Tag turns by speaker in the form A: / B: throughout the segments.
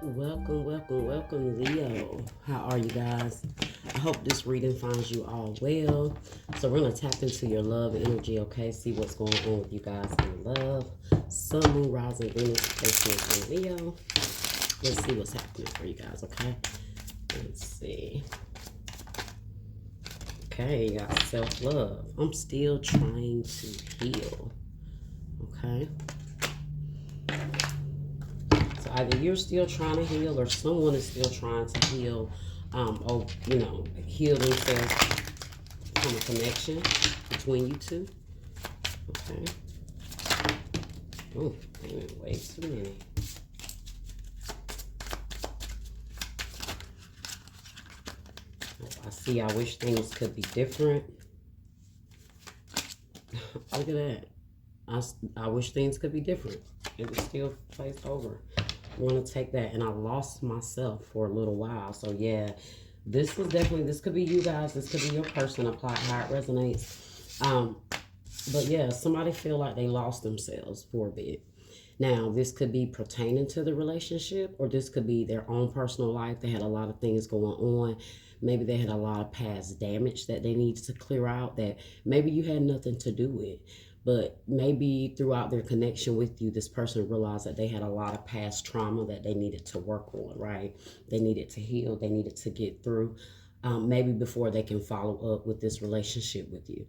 A: Welcome, welcome, welcome, Leo. How are you guys? I hope this reading finds you all well. So we're going to tap into your love energy, okay? See what's going on with you guys in love. Sun, Moon, Rising, Venus, placement in Leo. Let's see what's happening for you guys, okay? Let's see. Okay, you got self-love. I'm still trying to heal, okay? So either you're still trying to heal or someone is still trying to heal, or, heal themselves from a connection between you two. Okay. Oh, way too many. I see. I wish things could be different. Look at that. I wish things could be different. It was still placed over. I want to take that, and I lost myself for a little while. So yeah, this could be you guys. This could be your person. Apply how it resonates. But yeah, somebody feel like they lost themselves for a bit. Now, this could be pertaining to the relationship, or this could be their own personal life. They had a lot of things going on. Maybe they had a lot of past damage that they needed to clear out that maybe you had nothing to do with. But maybe throughout their connection with you, this person realized that they had a lot of past trauma that they needed to work on, right? They needed to heal. They needed to get through, maybe before they can follow up with this relationship with you.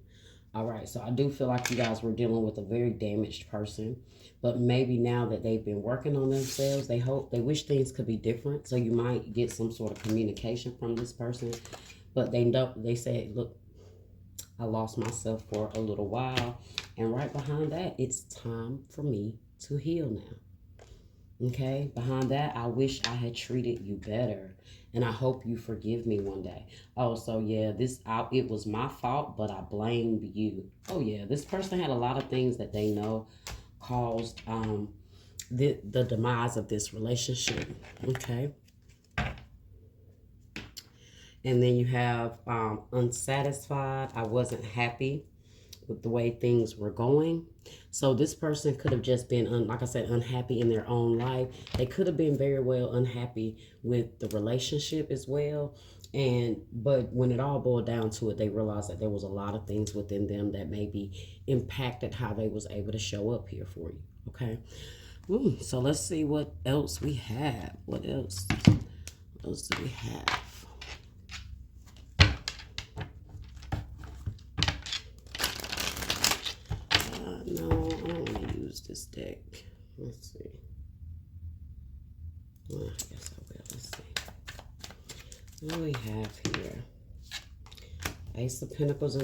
A: All right, so I do feel like you guys were dealing with a very damaged person, but maybe now that they've been working on themselves, they wish things could be different. So you might get some sort of communication from this person, but they say, look, I lost myself for a little while. And right behind that, it's time for me to heal now. Okay, behind that, I wish I had treated you better. And I hope you forgive me one day. Oh, so yeah, it was my fault, but I blamed you. Oh yeah, this person had a lot of things that they know caused the demise of this relationship. Okay. And then you have unsatisfied. I wasn't happy with the way things were going. So this person could have just been, like I said, unhappy in their own life. They could have been very well unhappy with the relationship as well. But when it all boiled down to it, they realized that there was a lot of things within them that maybe impacted how they was able to show up here for you. Okay. So let's see what else we have. What else? What else do we have? No, I don't want to use this deck. Let's see. Well, I guess I will. Let's see. What do we have here? Ace of Pentacles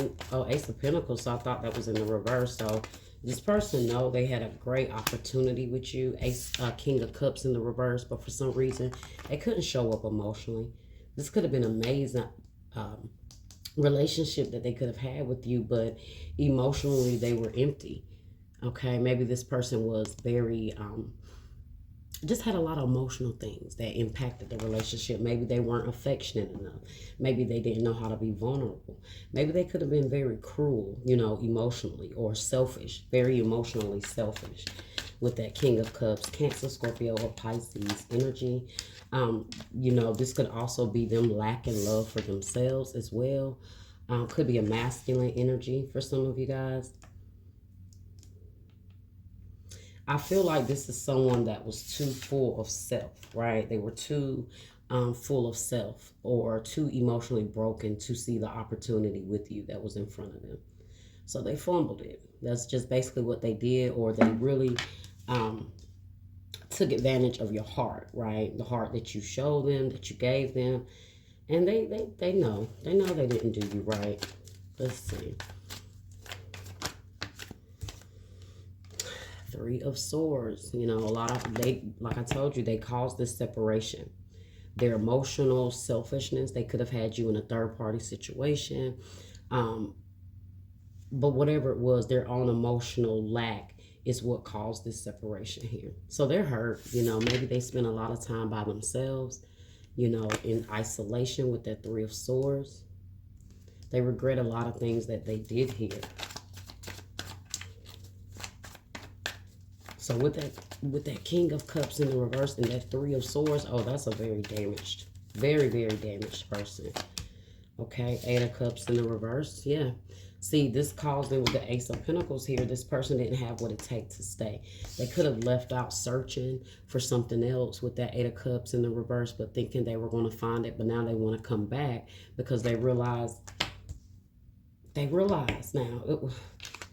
A: Ace of Pentacles. So I thought that was in the reverse. So this person know they had a great opportunity with you. King of Cups in the reverse, but for some reason they couldn't show up emotionally. This could have been amazing relationship that they could have had with you, but emotionally they were empty. Okay, maybe this person was very just had a lot of emotional things that impacted the relationship. Maybe they weren't affectionate enough. Maybe they didn't know how to be vulnerable. Maybe they could have been very cruel, emotionally, or selfish, very emotionally selfish with that King of Cups, Cancer, Scorpio, or Pisces energy. This could also be them lacking love for themselves as well. Could be a masculine energy for some of you guys. I feel like this is someone that was too full of self, right? They were too full of self or too emotionally broken to see the opportunity with you that was in front of them. So they fumbled it. That's just basically what they did, or they really took advantage of your heart, right? The heart that you showed them, that you gave them. And they know. They know they didn't do you right. Let's see. Three of Swords. Like I told you, they caused this separation. Their emotional selfishness, they could have had you in a third-party situation. But whatever it was, their own emotional lack is what caused this separation here. So they're hurt. Maybe they spent a lot of time by themselves, in isolation with that Three of Swords. They regret a lot of things that they did here. So with that King of Cups in the reverse and that Three of Swords, oh, that's a very damaged, very, very damaged person. Okay, Eight of Cups in the reverse. Yeah. See, this caused them with the Ace of Pentacles here. This person didn't have what it takes to stay. They could have left out searching for something else with that Eight of Cups in the reverse, but thinking they were going to find it. But now they want to come back because they realize now.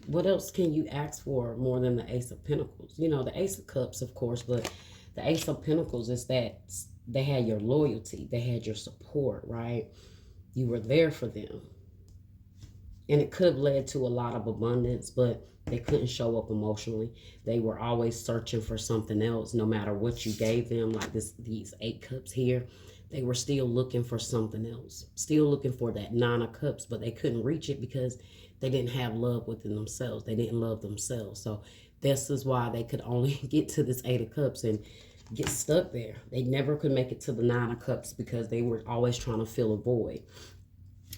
A: What else can you ask for more than the Ace of Pentacles? You know, the Ace of Cups, of course, but the Ace of Pentacles is that they had your loyalty. They had your support, right? You were there for them. And it could have led to a lot of abundance, but they couldn't show up emotionally. They were always searching for something else, no matter what you gave them, like these 8 cups here. They were still looking for something else, still looking for that 9 of cups, but they couldn't reach it because they didn't have love within themselves. They didn't love themselves. So this is why they could only get to this 8 of cups and get stuck there. They never could make it to the 9 of cups because they were always trying to fill a void.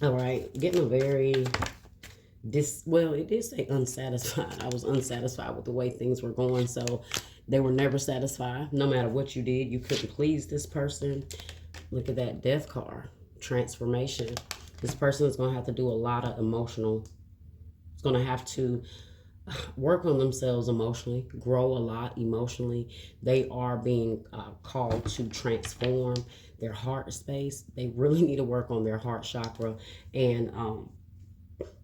A: All right, getting a very well, it did say unsatisfied. I was unsatisfied with the way things were going, so they were never satisfied. No matter what you did, you couldn't please this person. Look at that Death card, transformation. This person is going to have to do a lot of emotional. It's going to have to work on themselves emotionally, grow a lot emotionally. They are being called to transform their heart space. They really need to work on their heart chakra and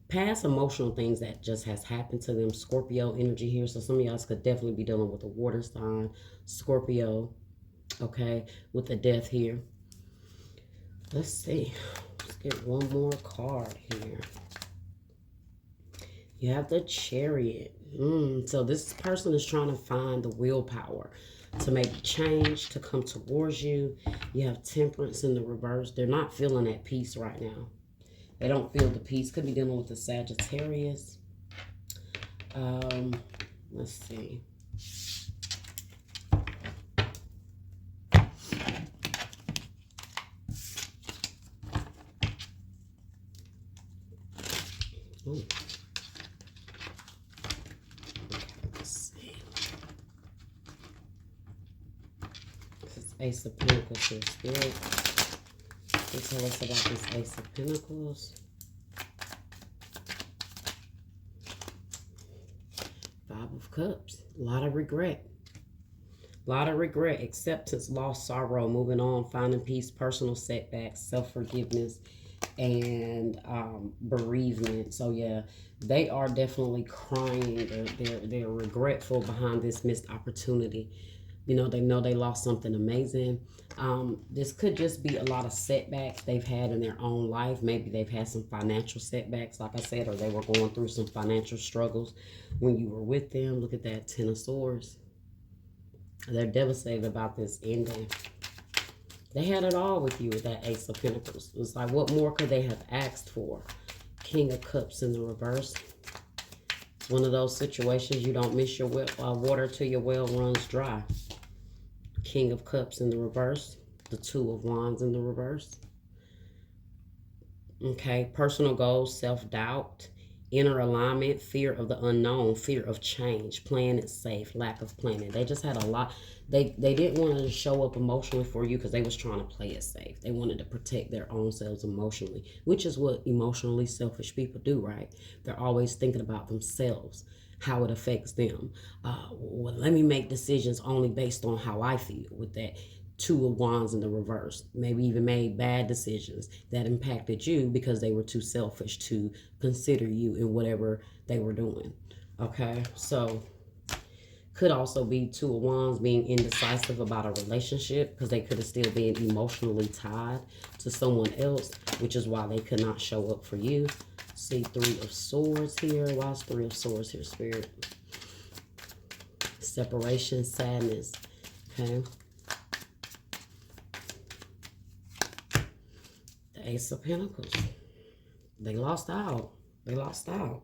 A: past emotional things that just has happened to them. Scorpio energy here. So some of y'all could definitely be dealing with a water sign, Scorpio, okay, with the Death here. Let's see. Let's get one more card here. You have the Chariot. So this person is trying to find the willpower to make change, to come towards you. You have Temperance in the reverse. They're not feeling at peace right now. They don't feel the peace. Could be dealing with the Sagittarius. Let's see. Ooh. Okay, let's see. This is Ace of Pentacles here, Spirit. Tell us about this Ace of Pentacles. Five of Cups. A lot of regret. A lot of regret. Acceptance, loss, sorrow, moving on, finding peace, personal setbacks, self-forgiveness, and bereavement. So yeah, they are definitely crying. They're regretful behind this missed opportunity. You know they lost something amazing. This could just be a lot of setbacks they've had in their own life. Maybe they've had some financial setbacks, like I said, or they were going through some financial struggles when you were with them. Look at that 10 of Swords. They're devastated about this ending. They had it all with you with that Ace of Pentacles. It was like, what more could they have asked for? King of Cups in the reverse. It's one of those situations you don't miss your water till your well runs dry. King of Cups in the reverse. The Two of Wands in the reverse. Okay, personal goals, self-doubt, inner alignment, fear of the unknown, fear of change, playing it safe, lack of planning. They just had a lot. They didn't want to show up emotionally for you because they was trying to play it safe. They wanted to protect their own selves emotionally, which is what emotionally selfish people do, right? They're always thinking about themselves, how it affects them. Well, let me make decisions only based on how I feel with that Two of Wands in the reverse. Maybe even made bad decisions that impacted you because they were too selfish to consider you in whatever they were doing. Okay, so could also be Two of Wands being indecisive about a relationship because they could have still been emotionally tied to someone else, which is why they could not show up for you. See Three of Swords here. Why is Three of Swords here, Spirit? Separation, sadness. Okay. The Ace of Pentacles. They lost out. They lost out.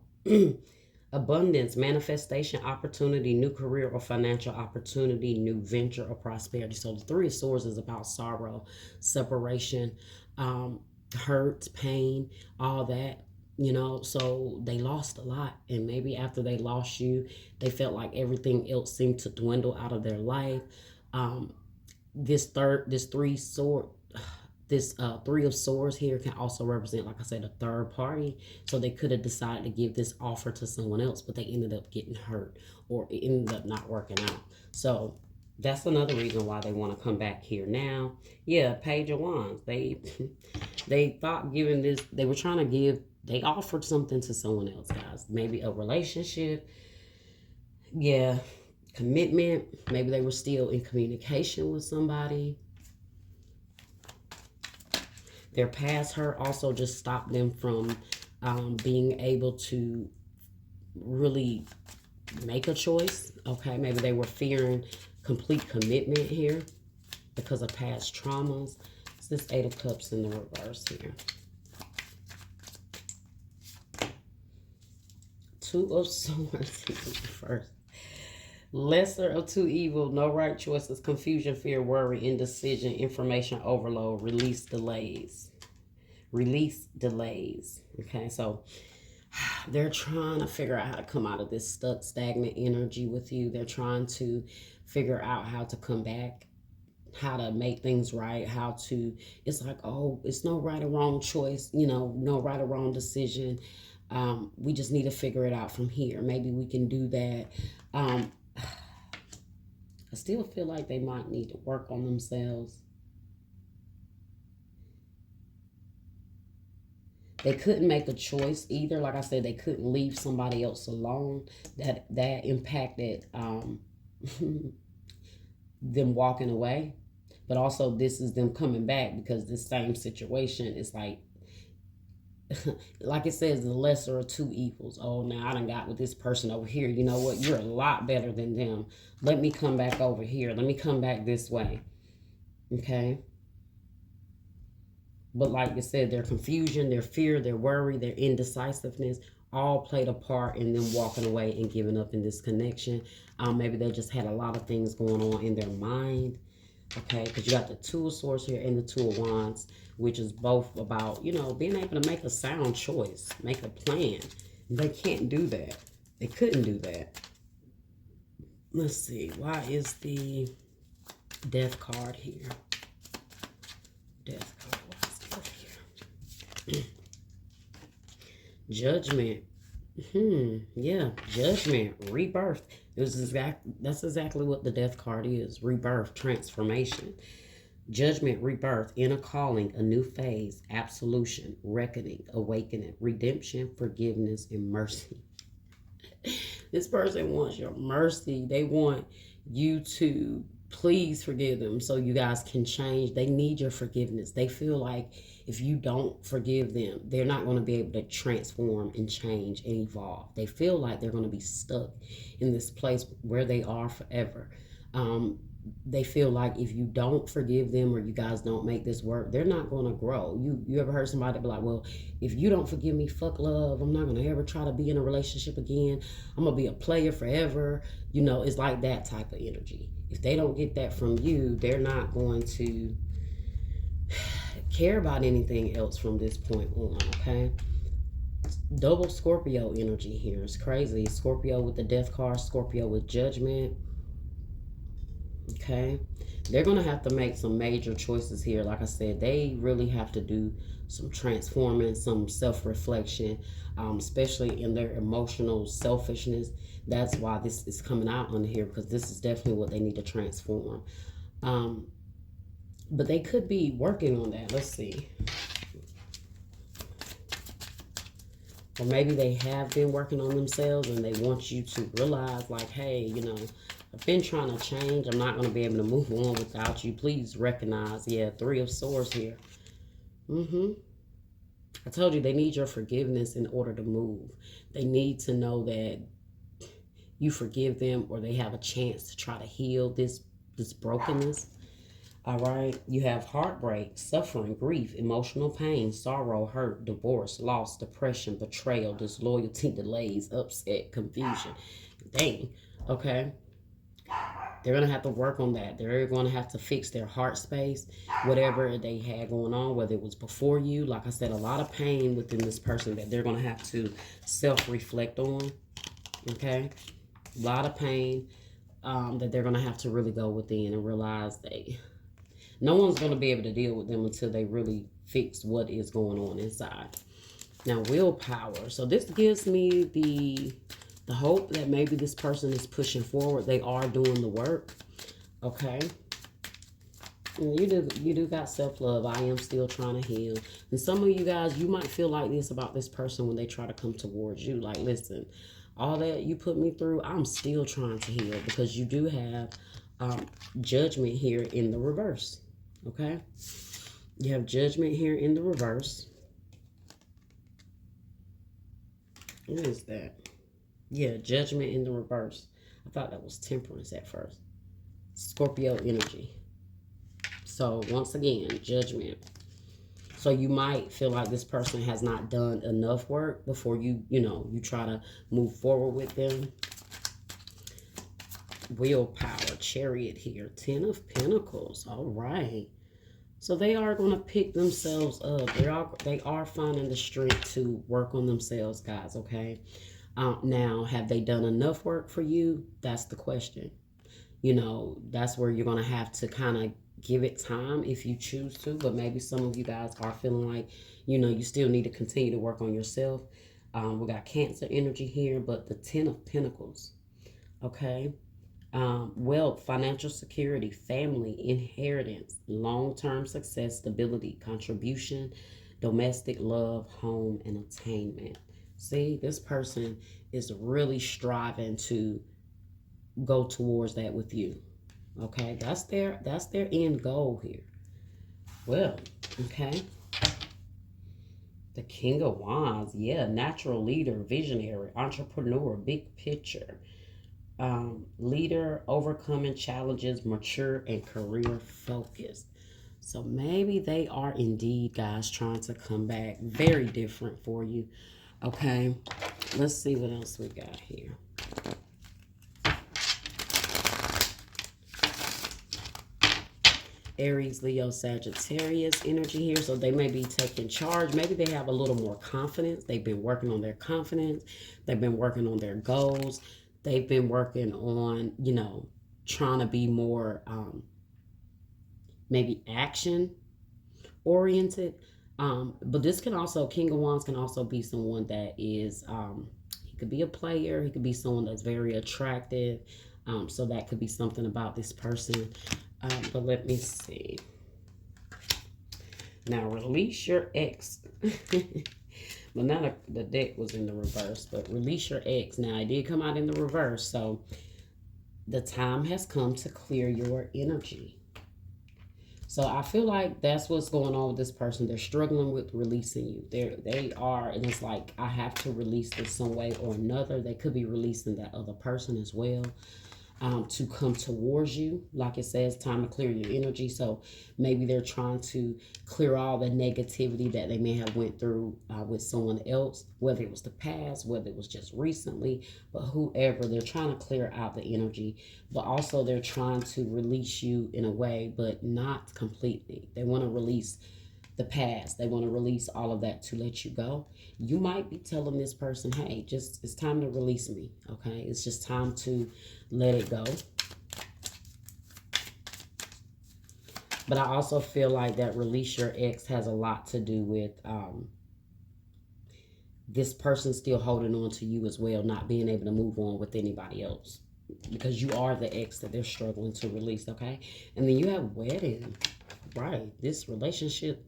A: Abundance, manifestation, opportunity, new career or financial opportunity, new venture or prosperity. So the Three of Swords is about sorrow, separation, hurt, pain, all that. you know, so they lost a lot. And maybe after they lost you, they felt like everything else seemed to dwindle out of their life. um this three of swords here can also represent, like I said, a third party. So they could have decided to give this offer to someone else, but they ended up getting hurt, or it ended up not working out. So that's another reason why they want to come back here now. Yeah, Page of Wands. They thought giving this, they were trying to give, they offered something to someone else, guys. Maybe a relationship. Yeah, commitment. Maybe they were still in communication with somebody. Their past hurt also just stopped them from being able to really make a choice. Okay, maybe they were fearing complete commitment here because of past traumas. It's this Eight of Cups in the reverse here. Two of Swords in the reverse. Lesser of two evil, no right choices, confusion, fear, worry, indecision, information overload, release delays. Release delays. Okay, so they're trying to figure out how to come out of this stuck, stagnant energy with you. They're trying to figure out how to come back, how to make things right, how to, it's like, oh, it's no right or wrong choice, you know, no right or wrong decision. We just need to figure it out from here. Maybe we can do that. I still feel like they might need to work on themselves. They couldn't make a choice either. Like I said, they couldn't leave somebody else alone. That impacted them walking away. But also this is them coming back because this same situation is like, like it says, the lesser of two evils. Oh, now I done got with this person over here. You know what? You're a lot better than them. Let me come back over here. Let me come back this way. Okay? But like I said, their confusion, their fear, their worry, their indecisiveness all played a part in them walking away and giving up in this connection. Maybe they just had a lot of things going on in their mind. Okay, because you got the Two of Swords here and the Two of Wands, which is both about, you know, being able to make a sound choice, make a plan. They can't do that. They couldn't do that. Let's see. Why is the Death card here? Death card. Why is Death here? Judgment. Yeah, judgment, rebirth. That's exactly what the Death card is. Rebirth, transformation. Judgment, rebirth, inner calling, a new phase, absolution, reckoning, awakening, redemption, forgiveness, and mercy. This person wants your mercy. They want you to please forgive them so you guys can change. They need your forgiveness. They feel like if you don't forgive them, they're not going to be able to transform and change and evolve. They feel like they're going to be stuck in this place where they are forever. They feel like if you don't forgive them or you guys don't make this work, they're not going to grow. You ever heard somebody be like, well, if you don't forgive me, fuck love. I'm not going to ever try to be in a relationship again. I'm going to be a player forever. You know, it's like that type of energy. If they don't get that from you, they're not going to care about anything else from this point on, okay? Double Scorpio energy here. It's crazy. Scorpio with the Death card, Scorpio with Judgment. Okay, they're going to have to make some major choices here. Like I said, they really have to do some transforming, some self-reflection, especially in their emotional selfishness. That's why this is coming out on here, because this is definitely what they need to transform. But they could be working on that. Let's see. Or maybe they have been working on themselves and they want you to realize, like, hey, you know, I've been trying to change. I'm not going to be able to move on without you. Please recognize. Yeah, Three of Swords here. I told you they need your forgiveness in order to move. They need to know that you forgive them, or they have a chance to try to heal this brokenness. All right. You have heartbreak, suffering, grief, emotional pain, sorrow, hurt, divorce, loss, depression, betrayal, disloyalty, delays, upset, confusion. Dang. Okay. They're going to have to work on that. They're going to have to fix their heart space, whatever they had going on, whether it was before you. Like I said, a lot of pain within this person that they're going to have to self-reflect on. Okay? A lot of pain that they're going to have to really go within and realize no one's going to be able to deal with them until they really fix what is going on inside. Now, willpower. So this gives me the hope that maybe this person is pushing forward. They are doing the work. Okay. And you do got self-love. I am still trying to heal. And some of you guys, you might feel like this about this person when they try to come towards you. Like, listen, all that you put me through, I'm still trying to heal, because you do have judgment here in the reverse. Okay. You have judgment here in the reverse. What is that? Yeah, judgment in the reverse. I thought that was temperance at first. Scorpio energy. So once again, judgment. So you might feel like this person has not done enough work before you try to move forward with them. Willpower, Chariot here. 10 of Pentacles. All right. So they are going to pick themselves up. They are finding the strength to work on themselves, guys, okay? Now, have they done enough work for you? That's the question. That's where you're going to have to kind of give it time if you choose to. But maybe some of you guys are feeling like, you still need to continue to work on yourself. We got Cancer energy here, but the 10 of Pentacles, okay? Wealth, financial security, family, inheritance, long-term success, stability, contribution, domestic love, home, and attainment. See, this person is really striving to go towards that with you. Okay, that's their end goal here. Well, okay. The King of Wands, yeah, natural leader, visionary, entrepreneur, big picture. Leader, overcoming challenges, mature, and career focused. So maybe they are indeed, guys, trying to come back. Very different for you. Okay, let's see what else we got here. Aries, Leo, Sagittarius energy here. So they may be taking charge. Maybe they have a little more confidence. They've been working on their confidence. They've been working on their goals. They've been working on, trying to be more maybe action oriented. But this can also, King of Wands can also be someone that is, he could be a player. He could be someone that's very attractive. So that could be something about this person. But let me see. Now, release your ex. Well, now the deck was in the reverse, but release your ex. Now, it did come out in the reverse, so the time has come to clear your energy. So I feel like that's what's going on with this person. They're struggling with releasing you. They are, and it's like, I have to release this some way or another. They could be releasing that other person as well. To come towards you. Like it says, time to clear your energy. So maybe they're trying to clear all the negativity that they may have went through with someone else, whether it was the past, whether it was just recently, but whoever, they're trying to clear out the energy. But also they're trying to release you in a way, but not completely. They want to release the past. They want to release all of that to let you go. You might be telling this person, hey, it's time to release me. Okay, it's just time to let it go. But I also feel like that release your ex has a lot to do with this person still holding on to you as well, not being able to move on with anybody else, because you are the ex that they're struggling to release. Okay, and then you have wedding, right? This relationship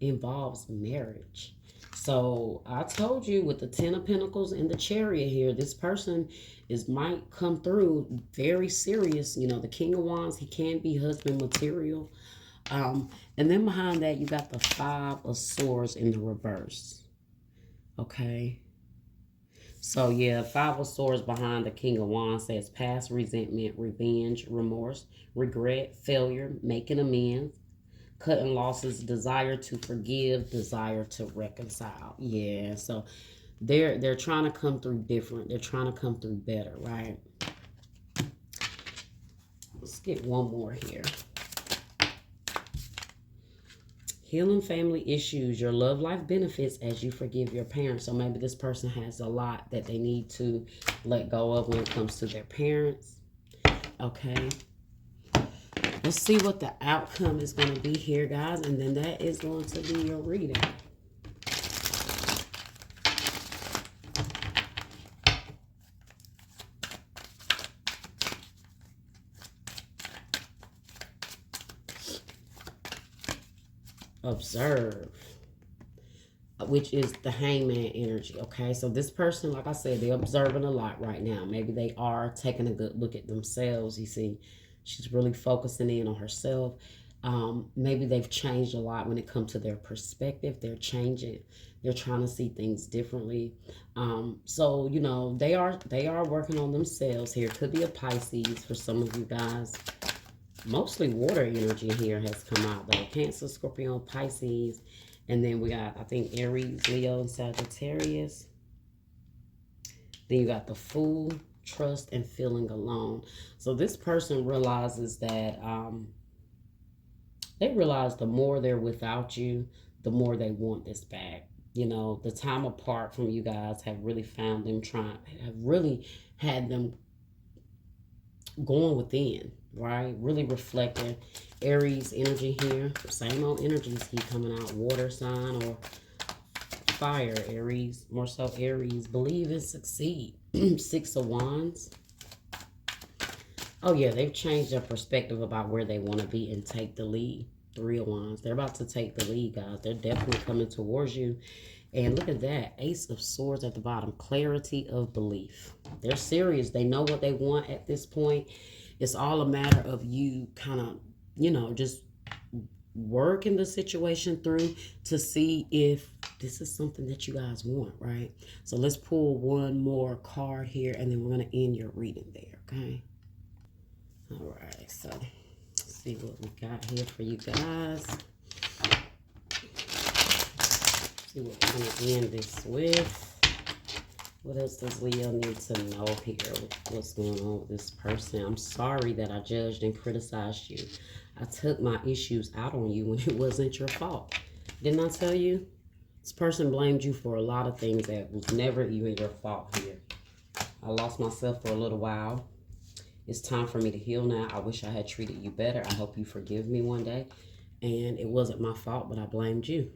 A: involves marriage. So I told you, with the 10 of Pentacles and the Chariot here, this person might come through very serious. The King of Wands, he can be husband material. And then behind that, you got the 5 of Swords in the reverse. Okay. So yeah, 5 of Swords behind the King of Wands says past resentment, revenge, remorse, regret, failure, making amends, cutting losses, desire to forgive, desire to reconcile. Yeah, so they're trying to come through different. They're trying to come through better, right? get one more here. Healing family issues. Your love life benefits as you forgive your parents. So maybe this person has a lot that they need to let go of when it comes to their parents. Okay. Let's see what the outcome is going to be here, guys. And then that is going to be your reading. Observe, which is the hangman energy. Okay, so this person, like I said, they're observing a lot right now. Maybe they are taking a good look at themselves. You see, she's really focusing in on herself. Maybe they've changed a lot when it comes to their perspective. They're changing. They're trying to see things differently. So you know, they are working on themselves here. Could be a Pisces for some of you guys. Mostly water energy here has come out though. Cancer, Scorpio, Pisces. And then we got, I think, Aries, Leo, and Sagittarius. Then you got the Fool, Trust, and Feeling Alone. So this person realizes that they realize the more they're without you, the more they want this back. You know, the time apart from you guys have really found them have really had them going within, right? Really reflecting. Aries energy here. Same old energies keep coming out. Water sign or fire. Aries. More so Aries. Believe and succeed. 6 of Wands. Oh yeah, they've changed their perspective about where they want to be and take the lead. 3 of Wands. They're about to take the lead, guys. They're definitely coming towards you. And look at that. Ace of Swords at the bottom. Clarity of belief. They're serious. They know what they want at this point. It's all a matter of you kind of, you know, just working the situation through to see if this is something that you guys want, right? So let's pull one more card here, and then we're going to end your reading there, okay? All right. So let's see what we got here for you guys. See what we're going to end this with. What else does Leo need to know here? What's going on with this person? I'm sorry that I judged and criticized you. I took my issues out on you when it wasn't your fault. Didn't I tell you? This person blamed you for a lot of things that was never even your fault here. I lost myself for a little while. It's time for me to heal now. I wish I had treated you better. I hope you forgive me one day. And it wasn't my fault, but I blamed you.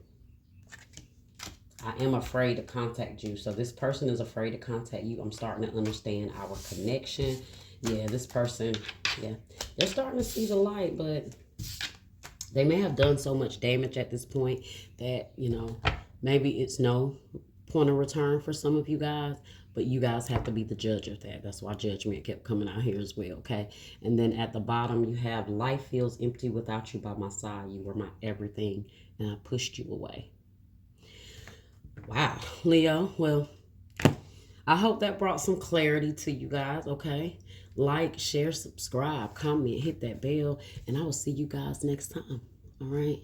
A: I am afraid to contact you. So this person is afraid to contact you. I'm starting to understand our connection. Yeah, this person, yeah, they're starting to see the light, but they may have done so much damage at this point that, you know, maybe it's no point of return for some of you guys, but you guys have to be the judge of that. That's why judgment kept coming out here as well, okay? And then at the bottom, you have life feels empty without you by my side. You were my everything, and I pushed you away. Wow, Leo. Well, I hope that brought some clarity to you guys, okay? Like, share, subscribe, comment, hit that bell, and I will see you guys next time. All right?